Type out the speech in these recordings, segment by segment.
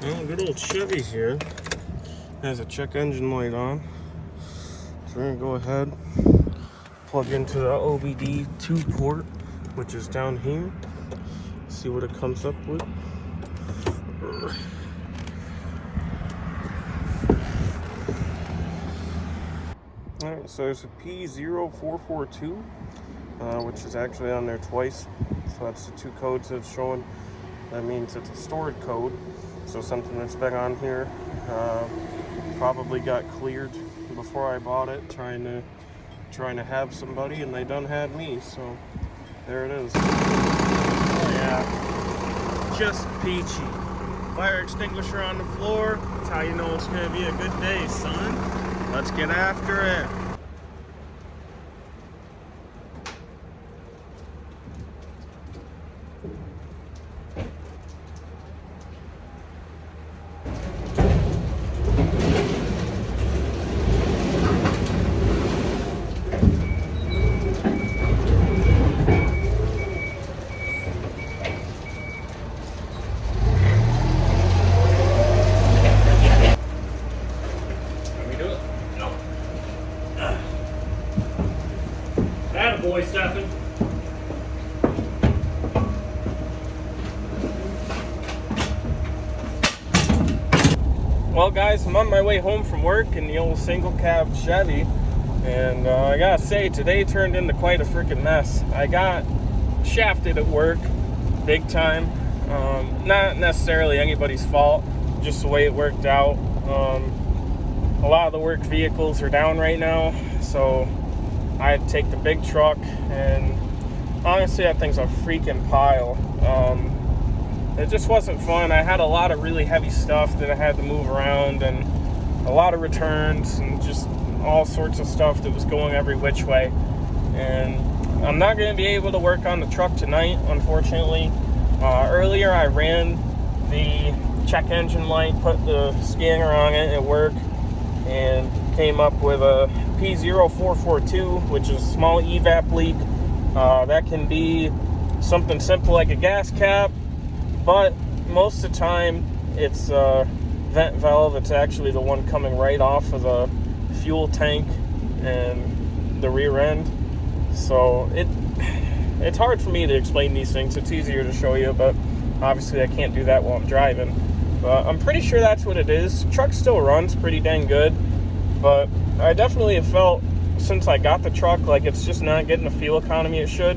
Well, good old Chevy here has a check engine light on. So we're gonna go ahead, plug into the OBD 2 port, which is down here. See what it comes up with. Alright, so there's a P0442, which is actually on there twice. So that's the two codes that it's showing. That means it's a stored code. So something that's been on here probably got cleared before I bought it, trying to have somebody, and they done had me. So there it is. Oh yeah, just peachy. Fire extinguisher on the floor. That's how you know it's gonna be a good day, son. Let's get after it. Boy, Stephen. Well, guys, I'm on my way home from work in the old single cab Chevy, and I gotta say, today turned into quite a freaking mess. I got shafted at work, big time. Not necessarily anybody's fault, just the way it worked out. A lot of the work vehicles are down right now, so I had to take the big truck, and honestly, that thing's a freaking pile. It just wasn't fun. I had a lot of really heavy stuff that I had to move around, and a lot of returns, and just all sorts of stuff that was going every which way. And I'm not going to be able to work on the truck tonight, unfortunately. Earlier, I ran the check engine light, put the scanner on it at work, and came up with a P0442, which is a small evap leak. That can be something simple like a gas cap, but most of the time it's a vent valve. It's actually the one coming right off of the fuel tank and the rear end. So it's hard for me to explain these things. It's easier to show you, but obviously I can't do that while I'm driving. But I'm pretty sure that's what it is. The truck still runs pretty dang good, but I definitely have felt since I got the truck like it's just not getting the fuel economy it should.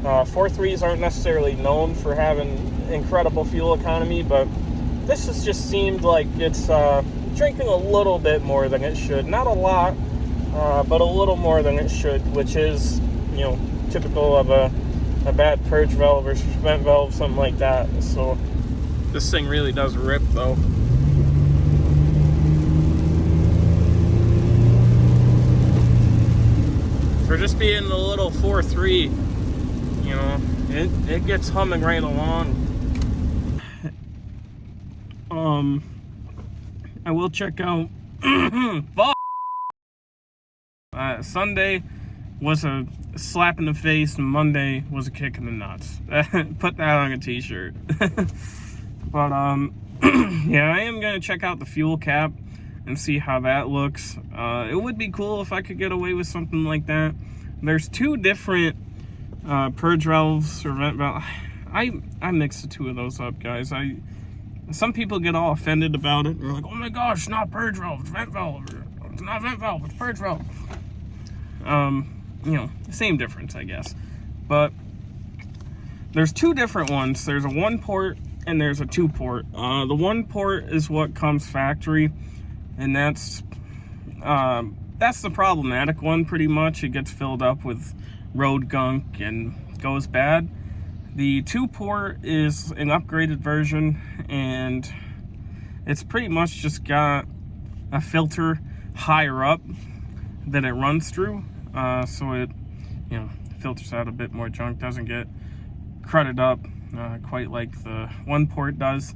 4.3s aren't necessarily known for having incredible fuel economy, but this has just seemed like it's drinking a little bit more than it should. Not a lot, but a little more than it should, which is, you know, typical of a bad purge valve or vent valve, something like that. So this thing really does rip, though. For just being a little 4.3, you know, it gets humming right along. I will check out Sunday was a slap in the face, and Monday was a kick in the nuts. Put that on a t-shirt. But yeah, I am gonna check out the fuel cap and see how that looks. It would be cool if I could get away with something like that. There's two different purge valves or vent valves. I mixed the two of those up, guys. Some people get all offended about it. They're like, "Oh my gosh, it's not purge valve, it's vent valve. It's not vent valve, it's purge valve." You know, same difference, I guess. But there's two different ones. There's a 1 port and there's a 2 port. The 1 port is what comes factory, and that's the problematic one, pretty much. It gets filled up with road gunk and goes bad. The 2 port is an upgraded version, and it's pretty much just got a filter higher up that it runs through, so it, you know, filters out a bit more junk, doesn't get crudded up quite like the 1 port does.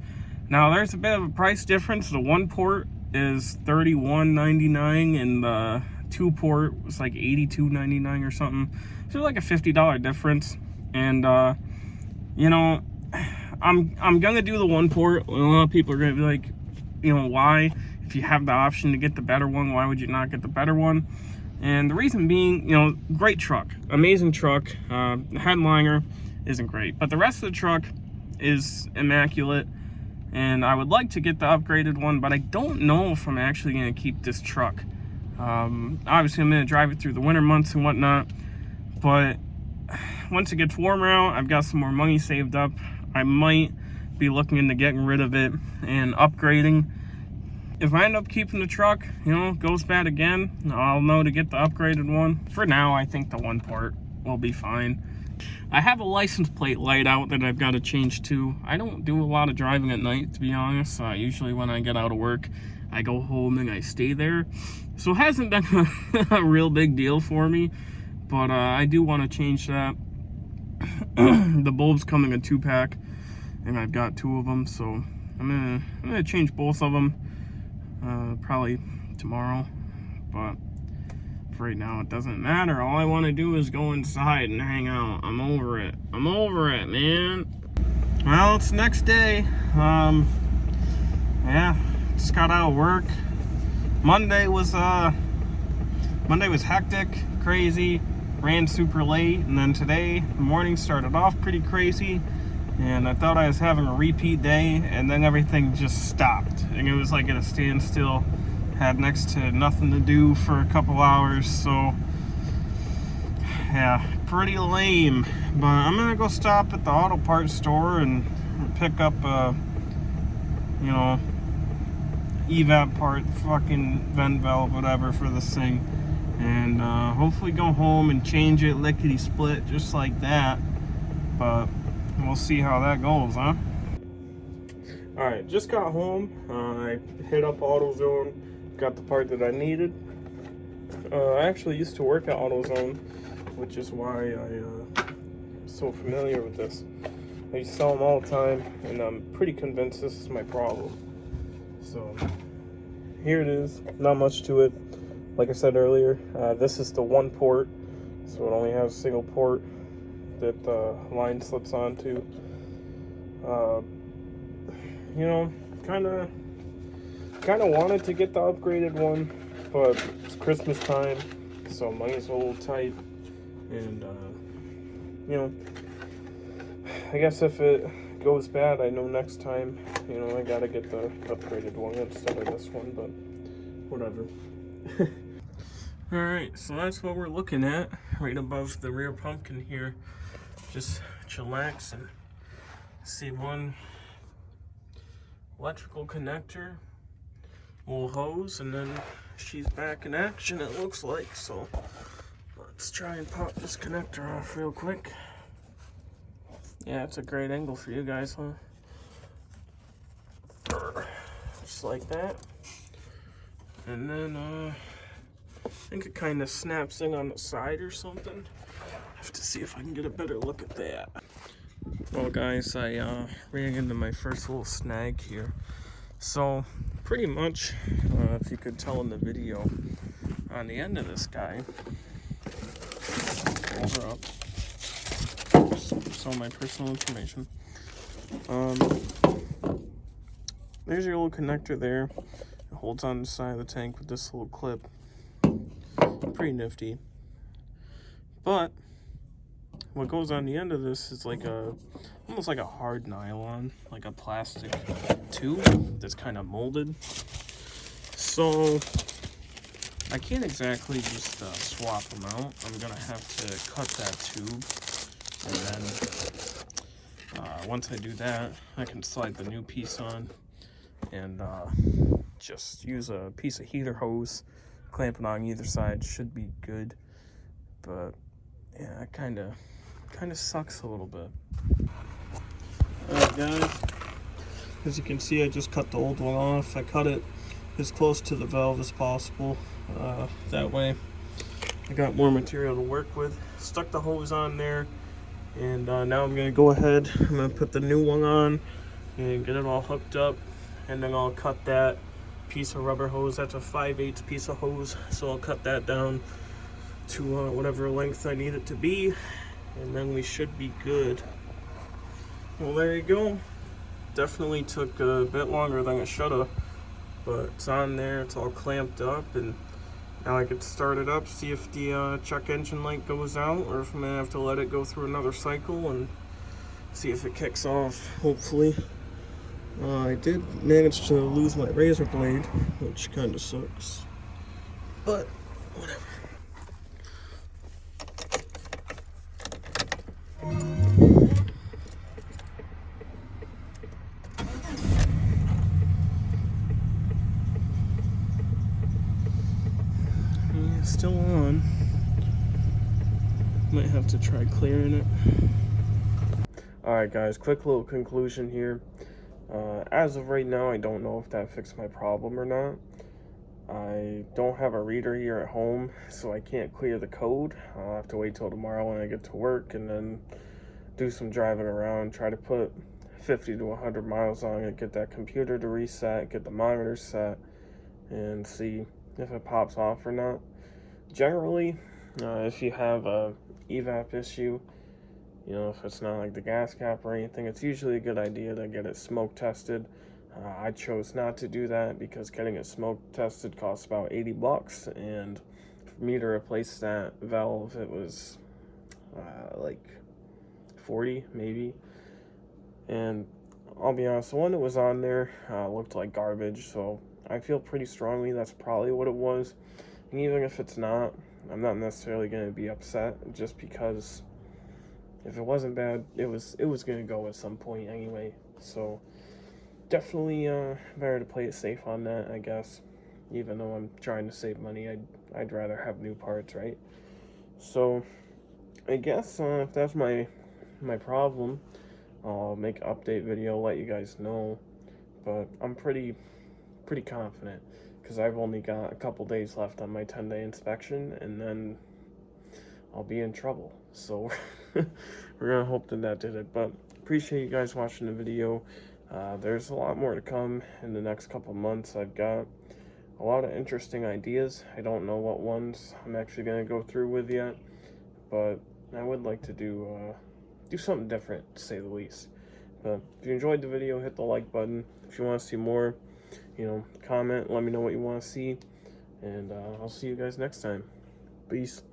Now there's a bit of a price difference. The 1 port is $31.99 and the 2 port was like $82.99 or something. So like a $50 difference. And you know, I'm gonna do the one port. A lot of people are gonna be like, you know, why? If you have the option to get the better one, why would you not get the better one? And the reason being, you know, great truck, amazing truck. The headliner isn't great, but the rest of the truck is immaculate. And I would like to get the upgraded one, but I don't know if I'm actually gonna keep this truck. Obviously, I'm gonna drive it through the winter months and whatnot, but once it gets warmer out, I've got some more money saved up. I might be looking into getting rid of it and upgrading. If I end up keeping the truck, you know, goes bad again, I'll know to get the upgraded one. For now, I think the one port will be fine. I have a license plate light out that I've got to change to. I don't do a lot of driving at night, to be honest. Usually when I get out of work, I go home and I stay there. So it hasn't been a real big deal for me, but I do want to change that. The bulbs come in a 2-pack, and I've got 2 of them, so I'm gonna change both of them probably tomorrow. But for right now, it doesn't matter. All I want to do is go inside and hang out. I'm over it. I'm over it, man. Well, it's the next day. Yeah, just got out of work. Monday was hectic, crazy, ran super late, and then today the morning started off pretty crazy, and I thought I was having a repeat day, and then everything just stopped, and it was like at a standstill. Had next to nothing to do for a couple hours, so yeah, pretty lame. But I'm gonna go stop at the auto parts store and pick up you know, evap part, fucking vent valve, whatever, for this thing, and hopefully go home and change it lickety split just like that. But we'll see how that goes, huh? All right, just got home. I hit up AutoZone, got the part that I needed. I actually used to work at AutoZone, which is why I'm so familiar with this. I used to sell them all the time, and I'm pretty convinced this is my problem. So here it is, not much to it. Like I said earlier, this is the one port, so it only has a single port that the line slips onto. You know, kind of wanted to get the upgraded one, but it's Christmas time, so money's a little tight, and you know, I guess if it goes bad, I know next time, you know, I gotta get the upgraded one instead of this one, but whatever. Alright, so that's what we're looking at, right above the rear pumpkin here. Just chillax and see one electrical connector, little hose, and then she's back in action, it looks like. So let's try and pop this connector off real quick. Yeah, it's a great angle for you guys, huh? Just like that. And then I think it kind of snaps in on the side or something. I have to see if I can get a better look at that. Well guys, I ran into my first little snag here. So pretty much, if you could tell in the video, on the end of this guy, hold her up, so my personal information, there's your little connector there. It holds on the side of the tank with this little clip. Pretty nifty. But what goes on the end of this is like almost like a hard nylon, like a plastic tube that's kind of molded. So I can't exactly just swap them out. I'm gonna have to cut that tube, and then once I do that, I can slide the new piece on and just use a piece of heater hose, clamp it on either side. Should be good. But yeah, it kind of sucks a little bit. Alright guys, as you can see, I just cut the old one off. I cut it as close to the valve as possible. That way I got more material to work with. Stuck the hose on there, and now I'm going to go ahead, I'm going to put the new one on and get it all hooked up, and then I'll cut that piece of rubber hose. That's a 5/8 piece of hose, so I'll cut that down to whatever length I need it to be, and then we should be good. Well, there you go. definitely took a bit longer than it should have, but it's on there, it's all clamped up, and now I get to start it up, see if the check engine light goes out, or if I'm gonna have to let it go through another cycle and see if it kicks off, hopefully. I did manage to lose my razor blade, which kind of sucks, but whatever. Yeah, still on. Might have to try clearing it. Alright guys, quick little conclusion here. As of right now, I don't know if that fixed my problem or not. I don't have a reader here at home, so I can't clear the code. I'll have to wait till tomorrow when I get to work and then do some driving around, try to put 50 to 100 miles on it, get that computer to reset, get the monitor set, and see if it pops off or not. Generally, if you have a evap issue, you know, if it's not like the gas cap or anything, it's usually a good idea to get it smoke tested. I chose not to do that because getting it smoke tested costs about $80, and for me to replace that valve, it was like 40 maybe. And I'll be honest, the one that was on there looked like garbage, so I feel pretty strongly that's probably what it was. And even if it's not, I'm not necessarily going to be upset, just because if it wasn't bad, it was going to go at some point anyway. So definitely better to play it safe on that, I guess. Even though I'm trying to save money, I'd rather have new parts, right? So I guess if that's my problem, I'll make an update video, let you guys know. But I'm pretty confident, because I've only got a couple days left on my 10-day inspection, and then I'll be in trouble. So we're gonna hope that did it. But appreciate you guys watching the video. There's a lot more to come in the next couple months. I've got a lot of interesting ideas. I don't know what ones I'm actually gonna go through with yet, but I would like to do something different, to say the least. But if you enjoyed the video, hit the like button. If you want to see more, you know, comment, let me know what you want to see, and I'll see you guys next time. Peace.